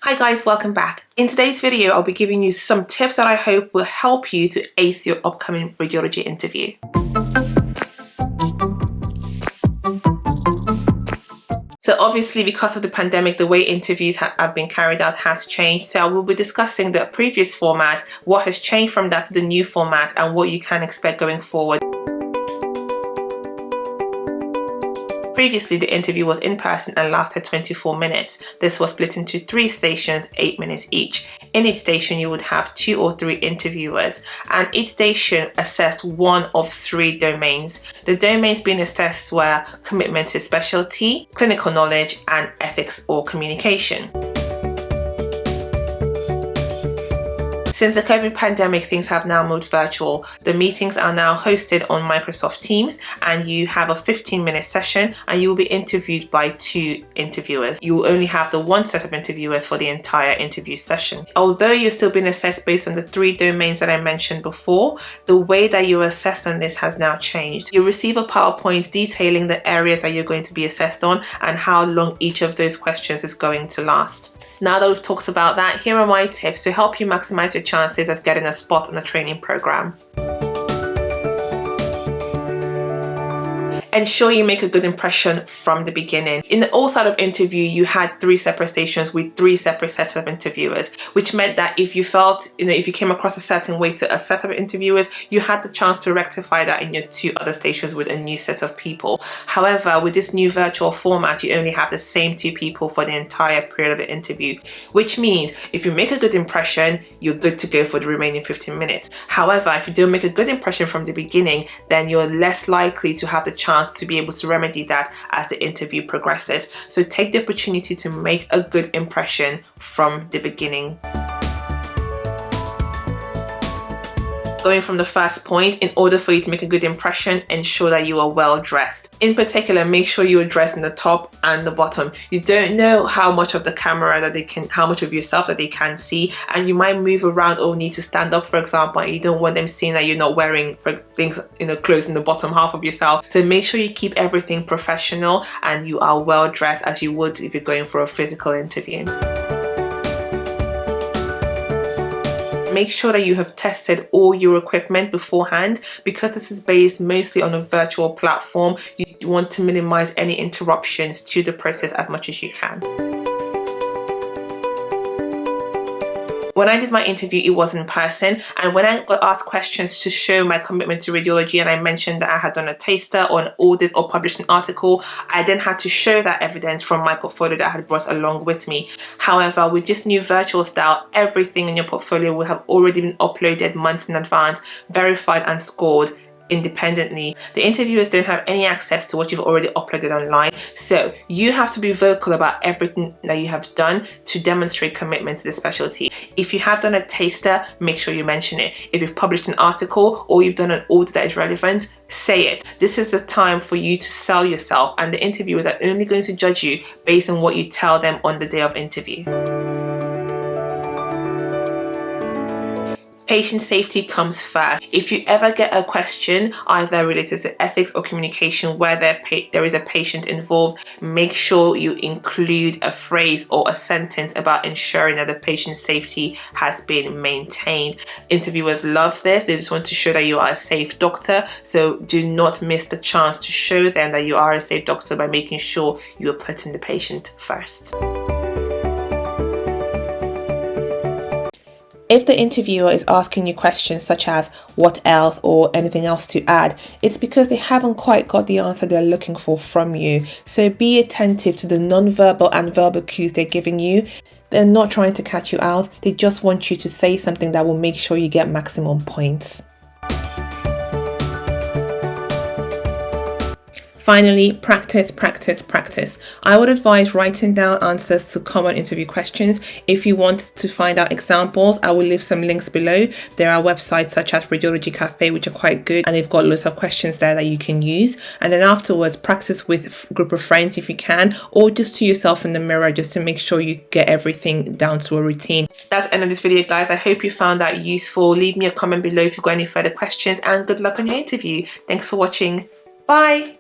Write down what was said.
Hi guys, welcome back. In today's video, I'll be giving you some tips that I hope will help you to ace your upcoming radiology interview. So obviously, because of the pandemic, the way interviews have been carried out has changed. So I will be discussing the previous format, what has changed from that to the new format, and what you can expect going forward. Previously, the interview was in person and lasted 24 minutes. This was split into 3 stations, 8 minutes each. In each station, you would have 2 or 3 interviewers, and each station assessed one of 3 domains. The domains being assessed were commitment to specialty, clinical knowledge, and ethics or communication. Since the COVID pandemic, things have now moved virtual. The meetings are now hosted on Microsoft Teams, and you have a 15-minute session and you will be interviewed by 2 interviewers. You will only have the 1 set of interviewers for the entire interview session. Although you're still being assessed based on the 3 domains that I mentioned before, the way that you're assessed on this has now changed. You'll receive a PowerPoint detailing the areas that you're going to be assessed on and how long each of those questions is going to last. Now that we've talked about that, here are my tips to help you maximize your chances of getting a spot on the training program. Ensure you make a good impression from the beginning. In the all startup interview, you had 3 separate stations with 3 separate sets of interviewers, which meant that if you felt, if you came across a certain way to a set of interviewers, you had the chance to rectify that in your 2 other stations with a new set of people. However, with this new virtual format, you only have the same 2 people for the entire period of the interview, which means if you make a good impression, you're good to go for the remaining 15 minutes. However, if you don't make a good impression from the beginning, then you're less likely to have the chance to be able to remedy that as the interview progresses. So take the opportunity to make a good impression from the beginning. Going from the first point, in order for you to make a good impression, ensure that you are well dressed. In particular, make sure you are dressed in the top and the bottom. You don't know how much of the camera how much of yourself that they can see, and you might move around or need to stand up, for example, and you don't want them seeing that you're not wearing things, clothes in the bottom half of yourself. So make sure you keep everything professional and you are well dressed as you would if you're going for a physical interview. Make sure that you have tested all your equipment beforehand. Because this is based mostly on a virtual platform, you want to minimize any interruptions to the process as much as you can. When I did my interview, it was in person, and when I got asked questions to show my commitment to radiology and I mentioned that I had done a taster or an audit or published an article, I then had to show that evidence from my portfolio that I had brought along with me. However, with this new virtual style, everything in your portfolio will have already been uploaded months in advance, verified and scored independently. The interviewers don't have any access to what you've already uploaded online, so you have to be vocal about everything that you have done to demonstrate commitment to the specialty. If you have done a taster, make sure you mention it. If you've published an article or you've done an audit that is relevant, say it. This is the time for you to sell yourself, and the interviewers are only going to judge you based on what you tell them on the day of interview. Patient safety comes first. If you ever get a question either related to ethics or communication where there is a patient involved, make sure you include a phrase or a sentence about ensuring that the patient's safety has been maintained. Interviewers love this. They just want to show that you are a safe doctor, so do not miss the chance to show them that you are a safe doctor by making sure you are putting the patient first. If the interviewer is asking you questions such as what else or anything else to add, it's because they haven't quite got the answer they're looking for from you. So be attentive to the non-verbal and verbal cues they're giving you. They're not trying to catch you out. They just want you to say something that will make sure you get maximum points. Finally, practice, practice, practice. I would advise writing down answers to common interview questions. If you want to find out examples, I will leave some links below. There are websites such as Radiology Cafe, which are quite good, and they've got lots of questions there that you can use. And then afterwards, practice with a group of friends if you can, or just to yourself in the mirror, just to make sure you get everything down to a routine. That's the end of this video, guys. I hope you found that useful. Leave me a comment below if you've got any further questions, and good luck on your interview. Thanks for watching. Bye.